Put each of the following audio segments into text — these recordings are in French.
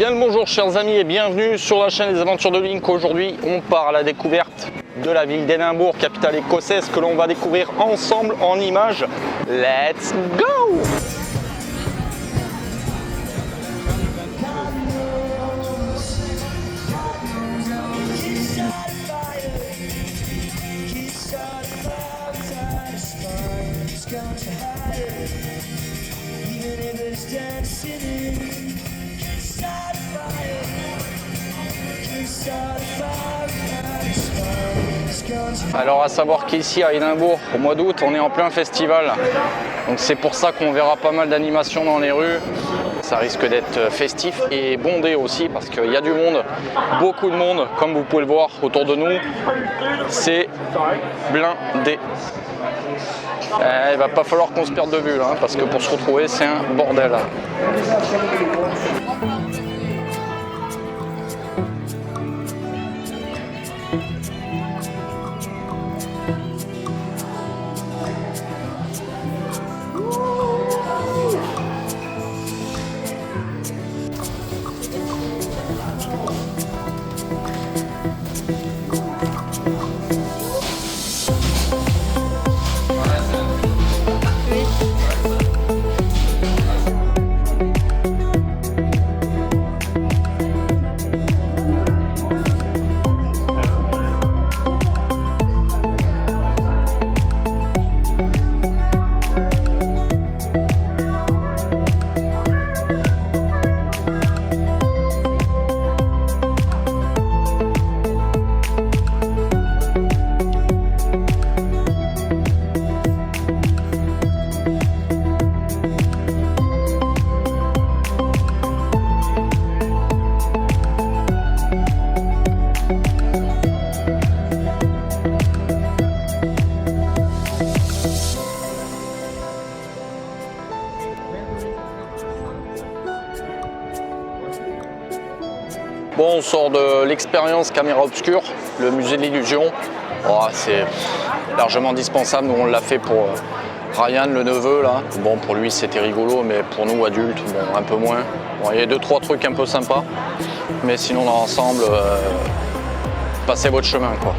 Bien le bonjour chers amis et bienvenue sur la chaîne des aventures de Link. Aujourd'hui on part à la découverte de la ville d'Édimbourg, capitale écossaise, que l'on va découvrir ensemble en images. Let's go! Alors à savoir qu'ici à Édimbourg, au mois d'août, on est en plein festival. Donc c'est pour ça qu'on verra pas mal d'animations dans les rues. Ça risque d'être festif et bondé aussi parce qu'il y a du monde, beaucoup de monde, comme vous pouvez le voir autour de nous. C'est blindé. Il va pas falloir qu'on se perde de vue là, parce que pour se retrouver, c'est un bordel. Bon, on sort de l'expérience caméra obscure, le musée de l'illusion. Oh, c'est largement indispensable. Nous, on l'a fait pour Ryan, le neveu. Là. Bon, pour lui, c'était rigolo, mais pour nous, adultes, bon, un peu moins. Bon, il y a 2-3 trucs un peu sympas. Mais sinon, dans l'ensemble, passez votre chemin, quoi.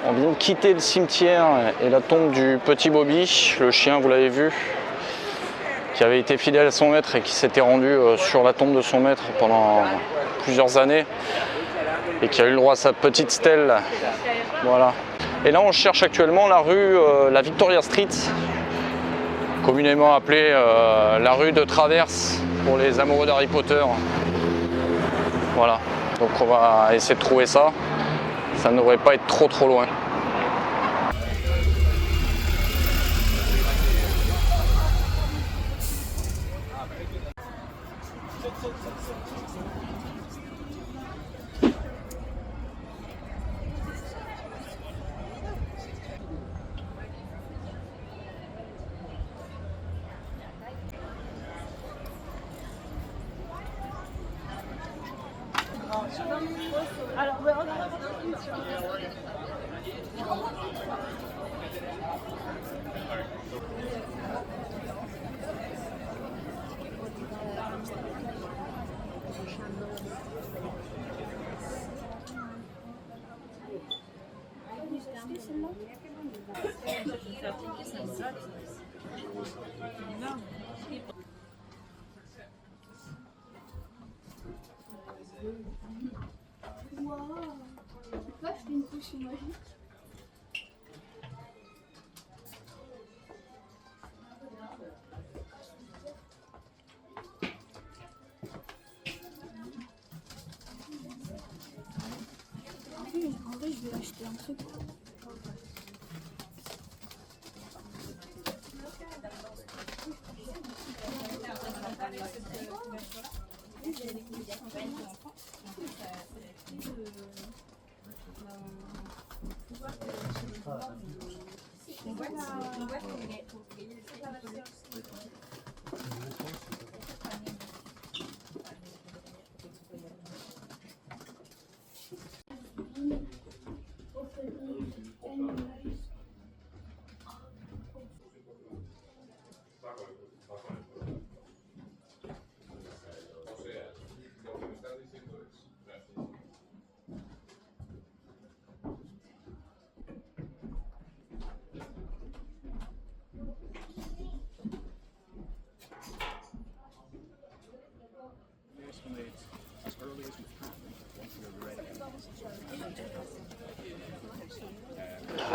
On vient de quitter le cimetière et la tombe du petit Bobby, le chien, vous l'avez vu, qui avait été fidèle à son maître et qui s'était rendu sur la tombe de son maître pendant plusieurs années et qui a eu le droit à sa petite stèle. Voilà. Et là, on cherche actuellement la rue, la Victoria Street, communément appelée la rue de traverse pour les amoureux d'Harry Potter. Voilà. Donc on va essayer de trouver ça. Ça ne devrait pas être trop loin. Alors, No. potion magique. En vrai, je vais acheter un truc.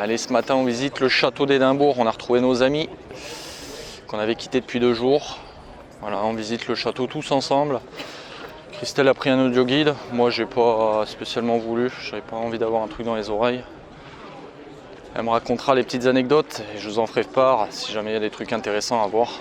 Allez, ce matin on visite le château d'Édimbourg, on a retrouvé nos amis qu'on avait quittés depuis 2 jours. Voilà, on visite le château tous ensemble. Christelle a pris un audio guide, moi j'ai pas spécialement voulu, j'avais pas envie d'avoir un truc dans les oreilles. Elle me racontera les petites anecdotes et je vous en ferai part si jamais il y a des trucs intéressants à voir.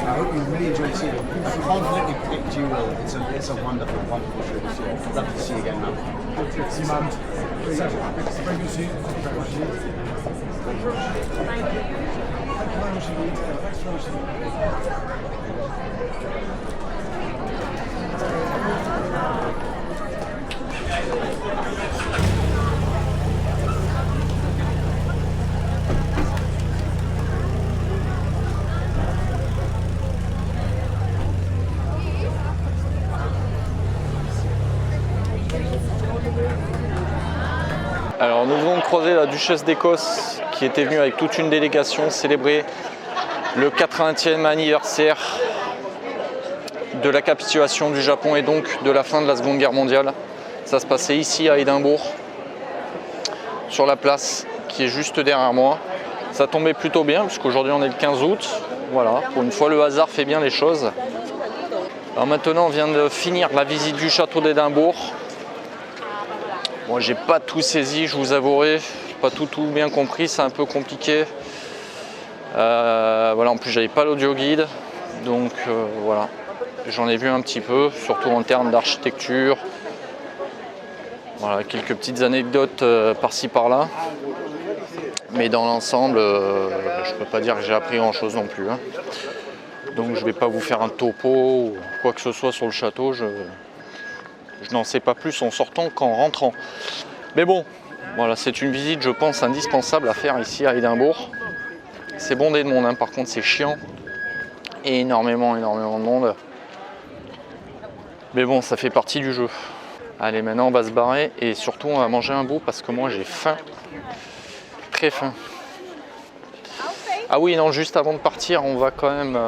I hope you really enjoyed seeing it. I confidently picked you all. It's a wonderful, wonderful trip. I'd love to see you again, man. See you, man. It's very good to see you. Thank you very much. Thank you. Thank you very much indeed. Thanks very much Alors nous venons de croiser la duchesse d'Écosse qui était venue avec toute une délégation célébrer le 80e anniversaire de la capitulation du Japon et donc de la fin de la Seconde Guerre mondiale. Ça se passait ici à Édimbourg, sur la place qui est juste derrière moi. Ça tombait plutôt bien puisqu'aujourd'hui on est le 15 août. Voilà, pour une fois le hasard fait bien les choses. Alors maintenant on vient de finir la visite du château d'Édimbourg. Moi j'ai pas tout saisi, je vous avouerai, pas tout bien compris, c'est un peu compliqué. Voilà, en plus j'avais pas l'audio guide, donc voilà, j'en ai vu un petit peu, surtout en termes d'architecture. Voilà, quelques petites anecdotes par-ci par-là, mais dans l'ensemble, je peux pas dire que j'ai appris grand-chose non plus. Hein. Donc je vais pas vous faire un topo ou quoi que ce soit sur le château. Je n'en sais pas plus en sortant qu'en rentrant. Mais bon, voilà, c'est une visite, je pense, indispensable à faire ici à Édimbourg. C'est bondé de monde, hein. Par contre c'est chiant. Et énormément de monde. Mais bon, ça fait partie du jeu. Allez, maintenant on va se barrer et surtout on va manger un bout parce que moi j'ai faim. Très faim. Ah oui, non, juste avant de partir, on va quand même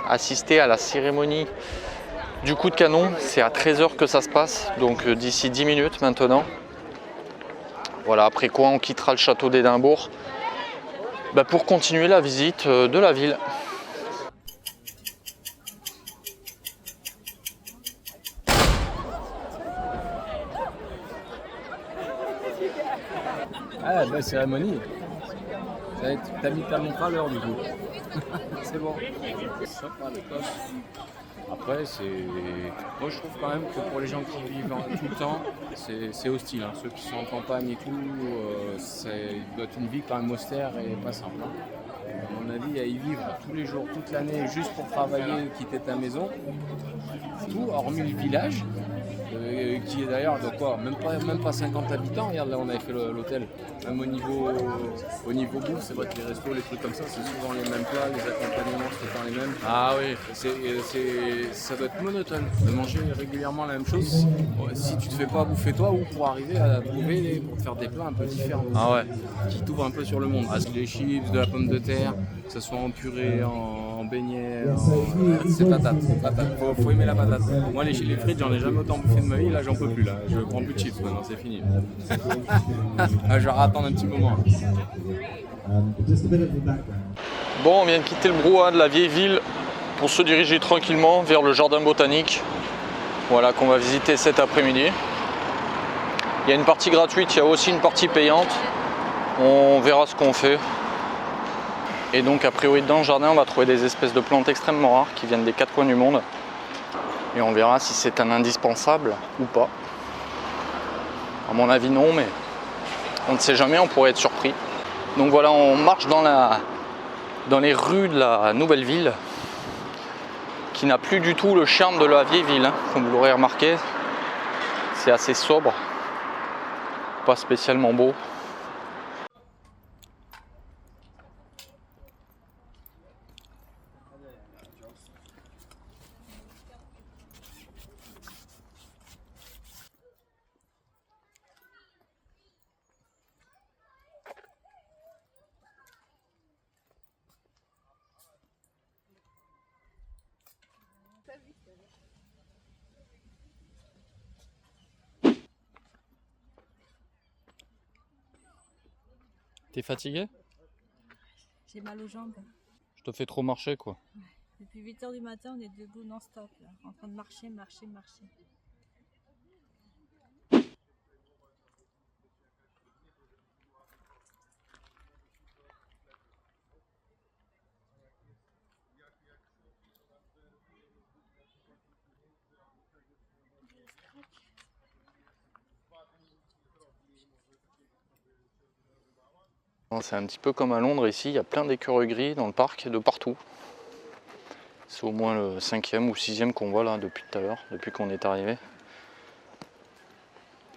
assister à la cérémonie du coup de canon. C'est à 13 h que ça se passe, donc d'ici 10 minutes maintenant. Voilà, après quoi on quittera le château d'Édimbourg pour continuer la visite de la ville. Ah, belle cérémonie. T'as mis ta montre à l'heure du coup. C'est bon. Sympa le poste. Après, moi je trouve quand même que pour les gens qui vivent tout le temps, c'est hostile. Hein. Ceux qui sont en campagne et tout, il doit être une vie quand même austère et pas simple. Hein. À mon avis, à y vivre tous les jours, toute l'année, juste pour travailler, quitter ta maison, tout, hormis le village. Qui est d'ailleurs de quoi même pas 50 habitants. Regarde, là on avait fait l'hôtel. Même au niveau bouffe, c'est vrai que les restos, les trucs comme ça, c'est souvent les mêmes plats, les accompagnements c'est tout le temps les mêmes. Ah oui. Ça doit être monotone de manger régulièrement la même chose. Si tu te fais pas bouffer toi, ou pour arriver à trouver pour te faire des plats un peu différents. Ah ouais. Qui t'ouvrent un peu sur le monde. Les chips, de la pomme de terre, que ce soit en purée, en beignet, c'est patate. Faut aimer la patate. Moi les frites, j'en ai jamais autant bouffé de ma vie, là j'en peux plus, là je prends plus de chips maintenant, c'est fini. Je vais attendre un petit moment. Bon, on vient de quitter le brouhaha de la vieille ville pour se diriger tranquillement vers le jardin botanique. Voilà, qu'on va visiter cet après-midi. Il y a une partie gratuite, il y a aussi une partie payante. On verra ce qu'on fait. Et donc a priori dans le jardin on va trouver des espèces de plantes extrêmement rares qui viennent des 4 coins du monde. Et on verra si c'est un indispensable ou pas. À mon avis non, mais on ne sait jamais, on pourrait être surpris. Donc voilà, on marche dans les rues de la nouvelle ville, qui n'a plus du tout le charme de la vieille ville, hein, comme vous l'aurez remarqué. C'est assez sobre, pas spécialement beau. T'es fatigué? J'ai mal aux jambes. Je te fais trop marcher quoi. Depuis 8 h du matin, on est debout non-stop, en train de marcher. C'est un petit peu comme à Londres ici, il y a plein d'écureuils gris dans le parc de partout. C'est au moins le 5e ou 6e qu'on voit là depuis tout à l'heure, depuis qu'on est arrivé.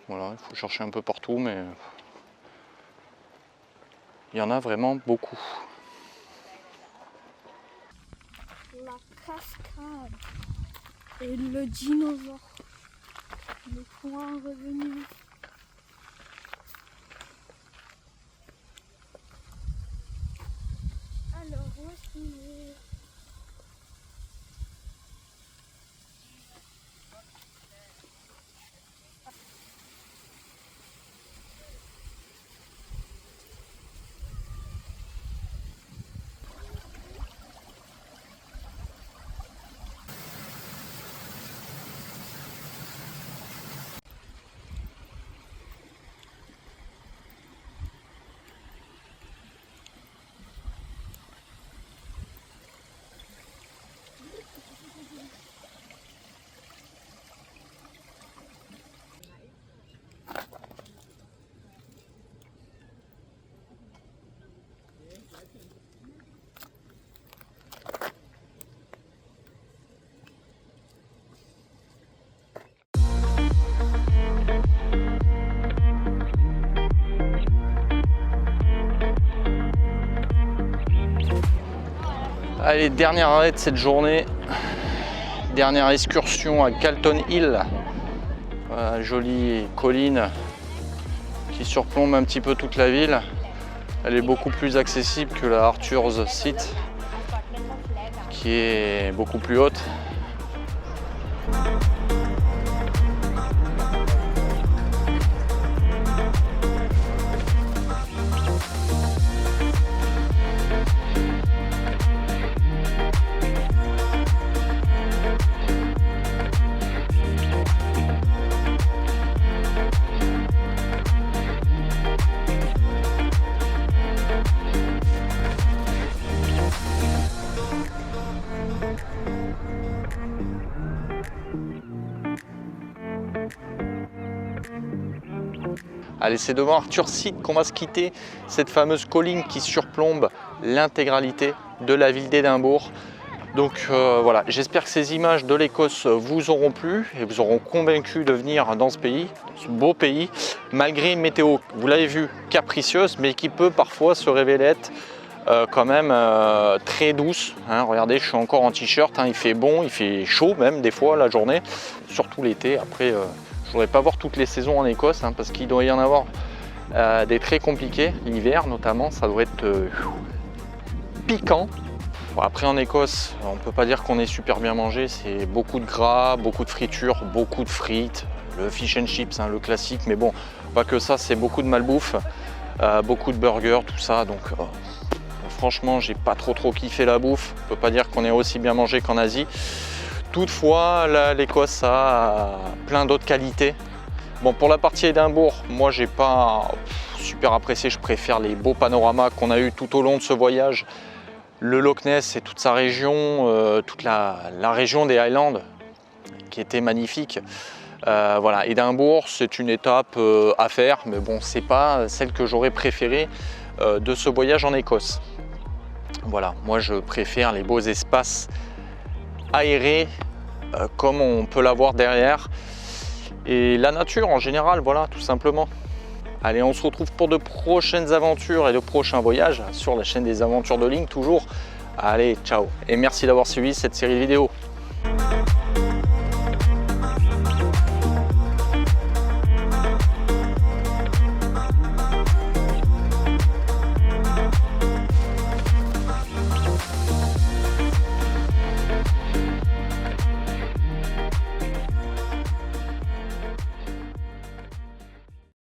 Voilà, il faut chercher un peu partout, mais il y en a vraiment beaucoup. La cascade et le dinosaure. Le point revenu. Alors, où est-ce qu'on est? Allez, dernier arrêt de cette journée, dernière excursion à Calton Hill, voilà, jolie colline qui surplombe un petit peu toute la ville. Elle est beaucoup plus accessible que la Arthur's Seat qui est beaucoup plus haute. Allez, c'est devant Arthur Seat qu'on va se quitter, cette fameuse colline qui surplombe l'intégralité de la ville d'Édimbourg. Donc voilà, j'espère que ces images de l'Écosse vous auront plu et vous auront convaincu de venir dans ce pays, ce beau pays, malgré une météo, vous l'avez vu, capricieuse, mais qui peut parfois se révéler être quand même très douce. Hein. Regardez, je suis encore en t-shirt, hein, il fait bon, il fait chaud même des fois la journée, surtout l'été. Après, je ne voudrais pas voir toutes les saisons en Écosse, hein, parce qu'il doit y en avoir des très compliqués, l'hiver notamment, ça doit être piquant. Bon, après en Écosse, on ne peut pas dire qu'on est super bien mangé, c'est beaucoup de gras, beaucoup de fritures, beaucoup de frites, le fish and chips, hein, le classique, mais bon, pas que ça, c'est beaucoup de malbouffe, beaucoup de burgers, tout ça, donc franchement, j'ai pas trop kiffé la bouffe, on ne peut pas dire qu'on est aussi bien mangé qu'en Asie. Toutefois, l'Écosse a plein d'autres qualités. Bon, pour la partie Édimbourg, moi j'ai pas super apprécié, je préfère les beaux panoramas qu'on a eu tout au long de ce voyage. Le Loch Ness et toute sa région, toute la région des Highlands qui était magnifique. Voilà, Édimbourg, c'est une étape à faire, mais bon, c'est pas celle que j'aurais préférée de ce voyage en Écosse. Voilà, moi je préfère les beaux espaces aérés comme on peut l'avoir derrière et la nature en général, voilà, tout simplement. Allez, on se retrouve pour de prochaines aventures et de prochains voyages sur la chaîne des aventures de Link toujours. Allez, ciao et merci d'avoir suivi cette série de vidéos.